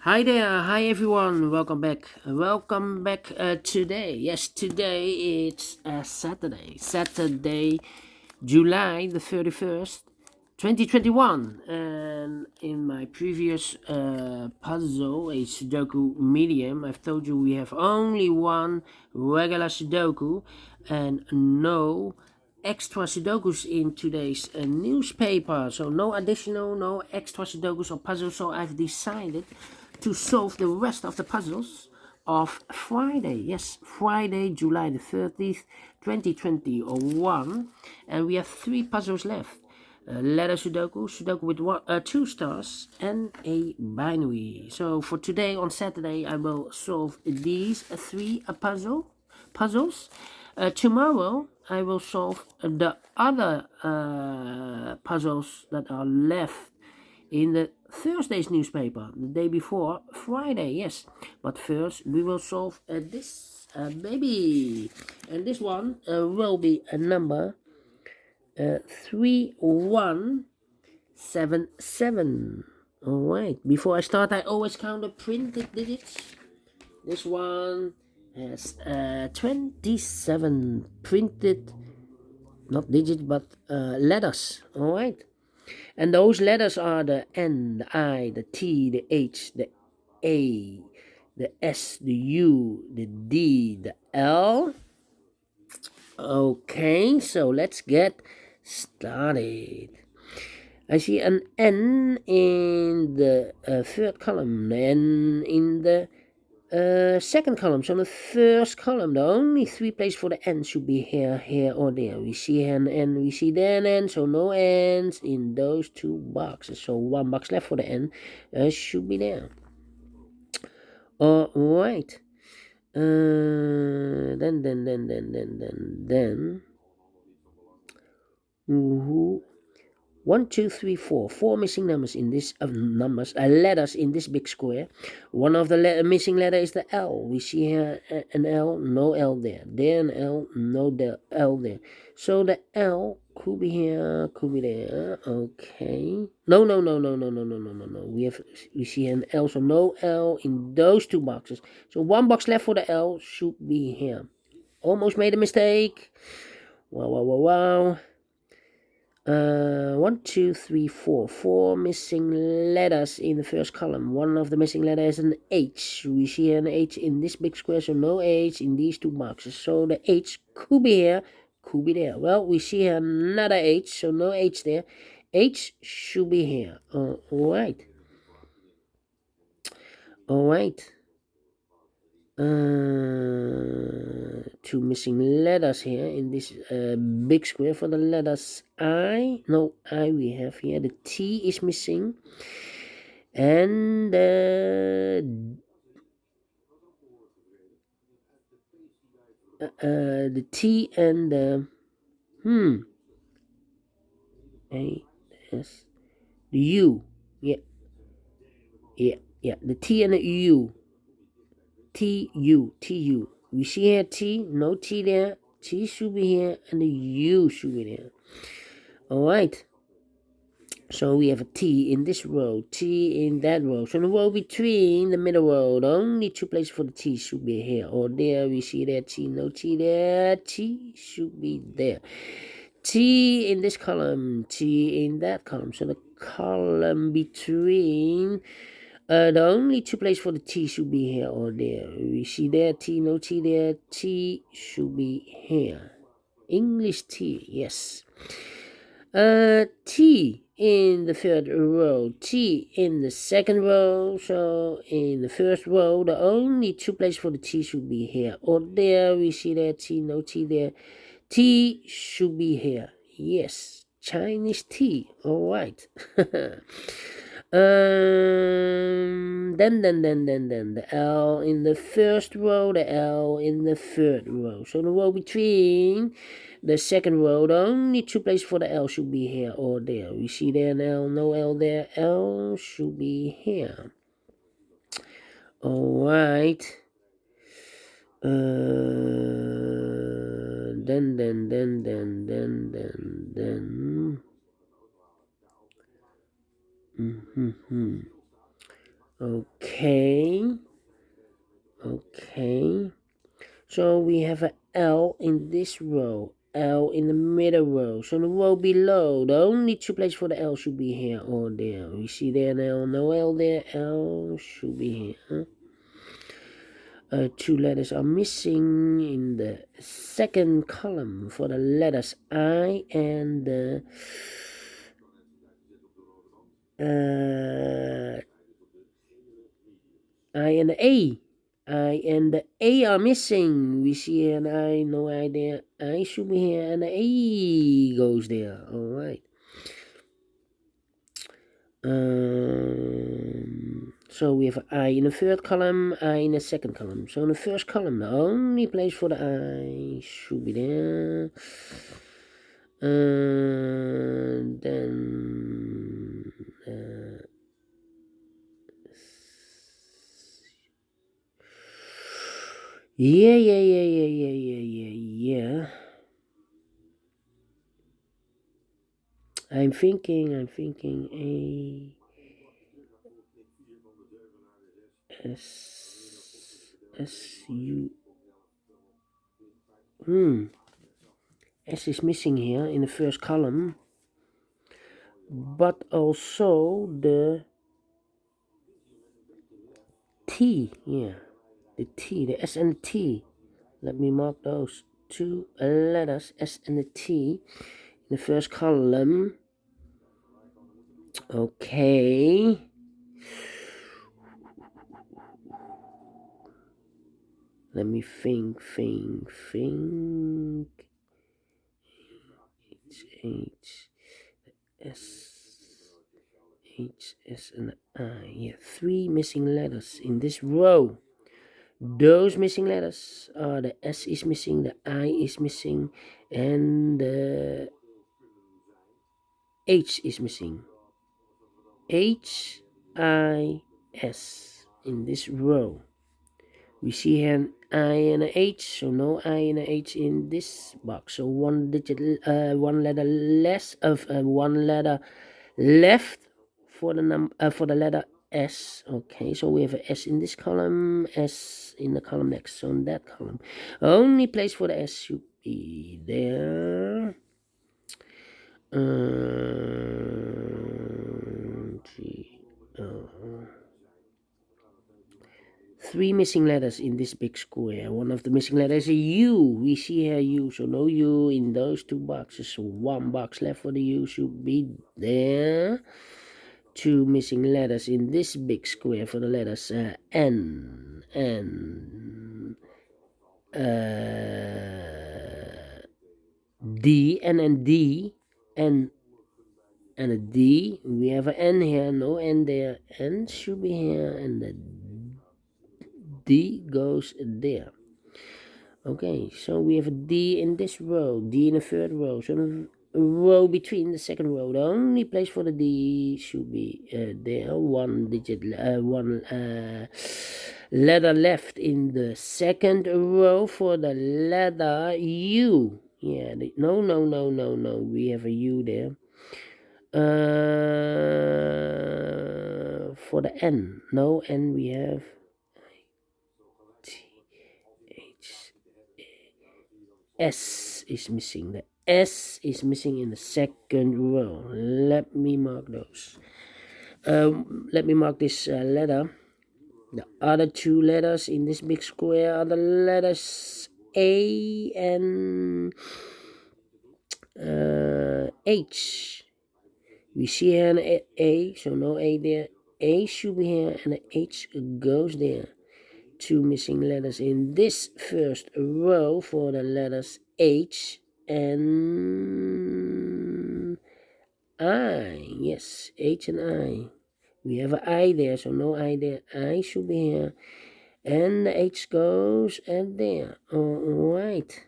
Hi there, hi everyone, welcome back today. Yes, today it's Saturday, July the 31st, 2021. And in my previous puzzle, a Sudoku medium, I've told you we have only one regular Sudoku and no extra Sudokus in today's newspaper. So no extra Sudokus or puzzles. So I've decided to solve the rest of the puzzles of Friday. Yes, Friday, July the 30th, 2021. And we have three puzzles left. Letter Sudoku, Sudoku with two stars, and a binary. So for today on Saturday, I will solve these three puzzles. Tomorrow, I will solve the other puzzles that are left in the Thursday's newspaper, the day before Friday. Yes, but first we will solve this baby, and this one will be a number 3177. All right. Before I start, I always count the printed digits. This one has 27 printed, not digits, but letters. All right. And those letters are the N, the I, the T, the H, the A, the S, the U, the D, the L. Okay, so let's get started. I see an N in the third column, N in the second column. So in the first column, the only three places for the N should be here, here, or there. We see an N, we see there an N, so no N's in those two boxes. So one box left for the N should be there. All right. Then. Woohoo. 1, 2, 3, 4. Four missing numbers in this letters in this big square. One of the missing letter is the L. We see here an L, no L there. There an L, no L there. So the L could be here, could be there. Okay. No. We see an L, so no L in those two boxes. So one box left for the L should be here. Almost made a mistake. Wow. 1, 2, 3, 4. Four missing letters in the first column. One of the missing letters is an H. We see an H in this big square, so no H in these two boxes. So the H could be here, could be there. Well, we see another H, so no H there. H should be here. Alright. Two missing letters here in this big square. For the letters I we have here. The T is missing, and the T and the A S, the U. Yeah. The T and the U. T U. We see here T, no T there. T should be here, and the U should be there. All right. So we have a T in this row, T in that row. So in the row between the middle row, the only two places for the T should be here or there. We see there T, no T there. T should be there. T in this column, T in that column. So the column between the only two places for the T should be here or there. We see there T, no T there. T should be here. English T, yes. T in the third row, T in the second row. So in the first row, the only two places for the T should be here or there. We see there T, no T there. T should be here. Yes, Chinese tea. All right. Then the L in the first row, the L in the third row. So the row between the second row, the only two places for the L should be here or there. We see there an L, no L there. L should be here. All right. Then. Okay. So we have a L in this row, L in the middle row. So the row below, the only two places for the L should be here or there. We see there now, no L there, L should be here. Two letters are missing in the second column for the letters I and the I and the A. I and the A are missing. We see an I, no I there. I should be here and the A goes there. Alright. So we have I in the third column, I in the second column. So in the first column, the only place for the I should be there. Then yeah. I'm thinking S U. S is missing here in the first column, but also the T. Yeah, the T, the S and the T. Let me mark those two letters, S and the T, in the first column. Okay. Let me think. H, S, and I. Yeah, three missing letters in this row. Those missing letters are the S is missing, the I is missing, and the H is missing. H, I, S in this row. We see here an I and an H, so no I and an H in this box. So one letter less of one letter left for the letter S. Okay, so we have a S in this column, S in the column next. So in that column, only place for the S should be there. Three missing letters in this big square. One of the missing letters is a U. We see here U, so no U in those two boxes. So one box left for the U should be there. Two missing letters in this big square for the letters N and D, N and D, and a D. We have an N here, no N there. N should be here, and the D goes there. Okay, so we have a D in this row, D in the third row. So the row between the second row, the only place for the D should be there. One letter left in the second row for the letter U. Yeah, no. We have a U there. For the N, no N. We have S is missing. The S is missing in the second row. Let me mark those. Let me mark this letter. The other two letters in this big square are the letters A and H. We see here an A, so no A there. A should be here and the H goes there. Two missing letters in this first row for the letters H and I. Yes, H and I. We have an I there, so no I there. I should be here. And the H goes and there. Alright.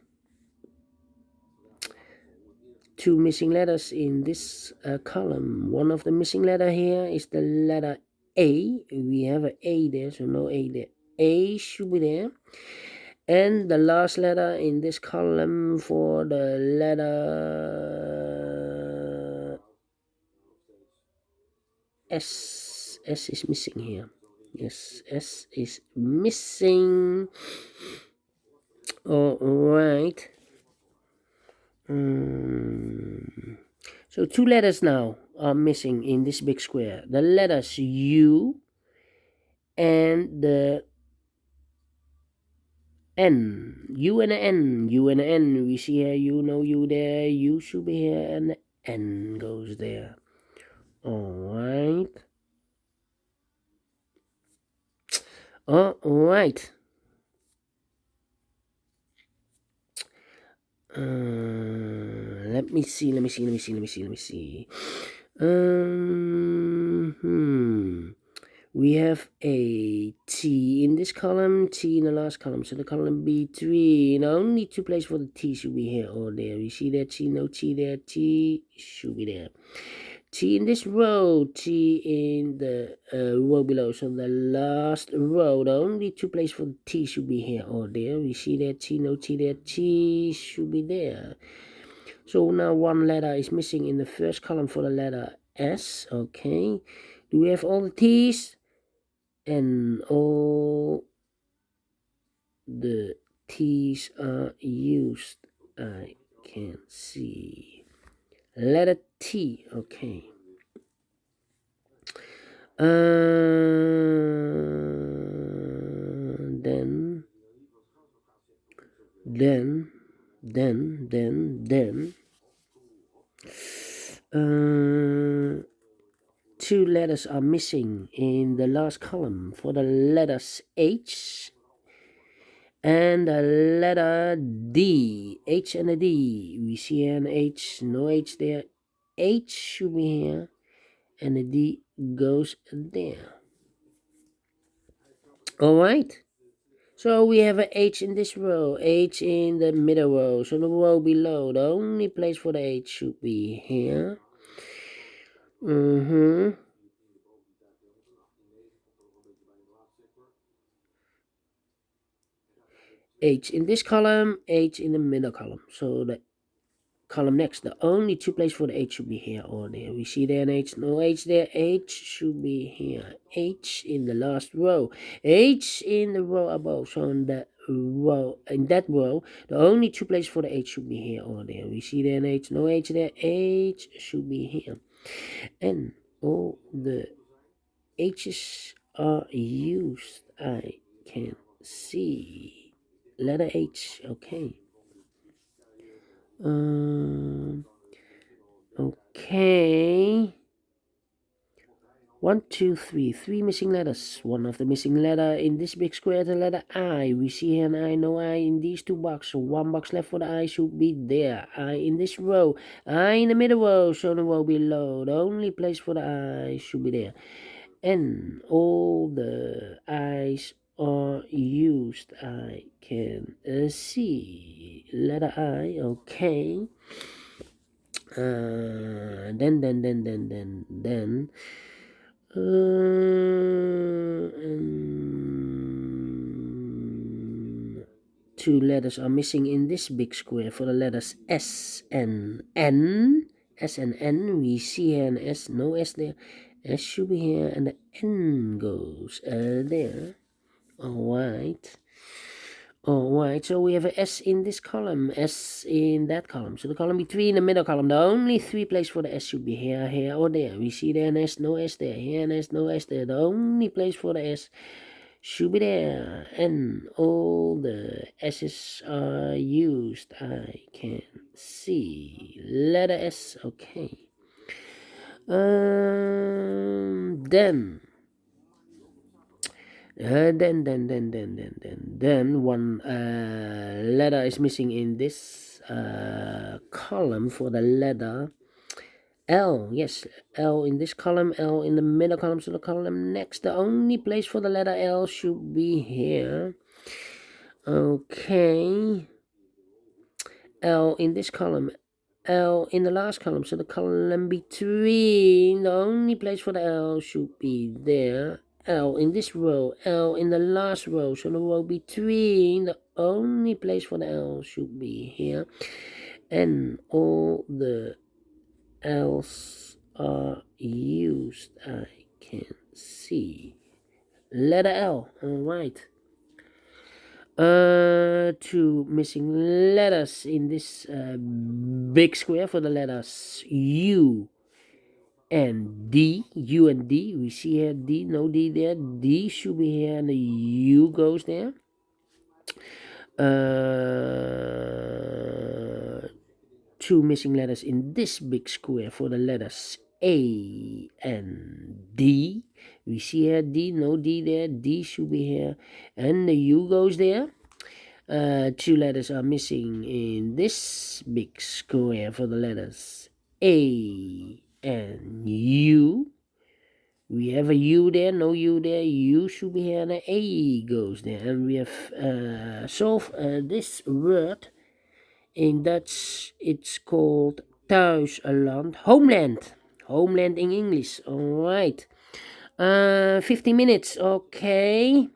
Two missing letters in this column. One of the missing letter here is the letter A. We have an A there, so no A there. A should be there. And the last letter in this column for the letter S. S is missing here. Yes, S is missing. All right. So 2 letters now are missing in this big square. The letters U and the N. U and the N. U and the N. We see here U, no U there. U should be here and the N goes there. Alright. Alright. Let me see. We have a T in this column, T in the last column. So the column B3, and only 2 places for the T should be here or there. We see that T, no T there, T should be there. T in this row, T in the row below. So the last row, the only 2 places for the T should be here or there. We see that T, no T there, T should be there. So now 1 letter is missing in the first column for the letter S. Okay. Do we have all the T's? And all the T's are used. I can see. Letter T. Okay. Then uh, 2 letters are missing in the last column for the letters H and the letter D. H and a D. We see an H, no H there. H should be here and the D goes there. Alright. So we have an H in this row, H in the middle row. So the row below, the only place for the H should be here. H in this column, H in the middle column. So the column next, the only 2 places for the H should be here or there. We see there an H, no H there, H should be here. H in the last row, H in the row above. So in that row, the only 2 places for the H should be here or there. We see there an H, no H there, H should be here. And all the H's are used. I can see. Letter H, okay. Okay. 1, 2, 3. 3 missing letters. One of the missing letter in this big square, the letter I. We see here an I, no I in these 2 boxes. So 1 box left for the I should be there. I in this row. I in the middle row. So the row below. The only place for the I should be there. And all the I's are used. I can see. Letter I. Okay. Then 2 letters are missing in this big square for the letters S and N. S and N, we see here an S, no S there. S should be here and the N goes there. Alright. Alright, so we have a S in this column, S in that column. So the column between the middle column, the only 3 places for the S should be here, here, or there. We see there an S, no S there, here an S, no S there. The only place for the S should be there. And all the S's are used. I can see. Letter S, okay. Then 1 letter is missing in this column for the letter L. Yes, L in this column, L in the middle column. So the column next, the only place for the letter L should be here. Okay. L in this column, L in the last column. So the column between, the only place for the L should be there. L in this row, L in the last row. So the row between, the only place for the L should be here. And all the L's are used. I can see. Letter L. Alright. 2 missing letters in this big square for the letters U and D. U and D. We see here D, no D there. D should be here and the U goes there. 2 missing letters in this big square for the letters A and D. We see here D, no D there. D should be here and the U goes there. 2 letters are missing in this big square for the letters A and U. We have a U there, no U there. U should be here and the A goes there. And we have solved this word. In Dutch, it's called thuisland, homeland. Homeland in English. All right. 50 minutes. Okay.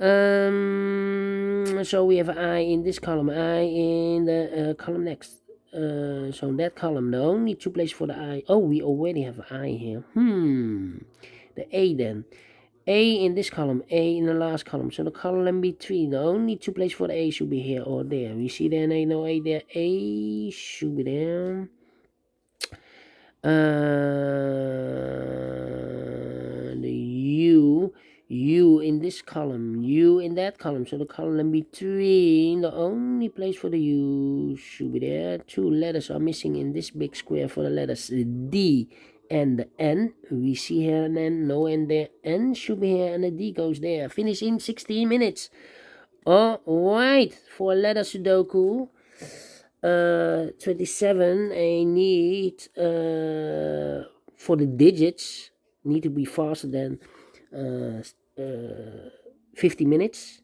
So we have I in this column, I in the column next. So in that column, the only 2 places for the I. Oh, we already have I here. The A then. A in this column, A in the last column. So the column between, the only 2 places for the A should be here or there. We see there, no A there. A should be there. The U in this column, U in that column. So the column between, the only place for the U should be there. 2 letters are missing in this big square for the letters D and the N. We see here an N, no N there. N should be here and the D goes there. Finish in 16 minutes. Alright, for letter Sudoku. 27, I need for the digits need to be faster than 50 minutes.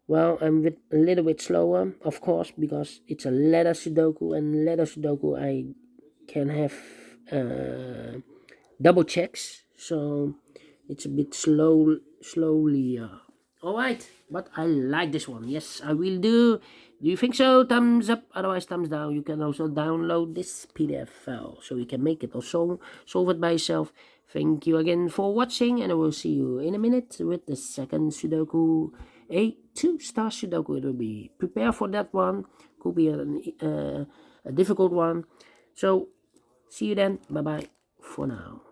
Well, I'm a little bit slower, of course, because it's a letter Sudoku, and letter Sudoku I can have double checks, so it's a bit slowly. Alright, but I like this one. Yes, I will do. Do you think so? Thumbs up, otherwise thumbs down. You can also download this PDF file so you can make it or solve it by yourself. Thank you again for watching, and I will see you in a minute with the second Sudoku, a 2-star Sudoku. It will be, prepare for that one. Could be a difficult one. So see you then. Bye bye for now.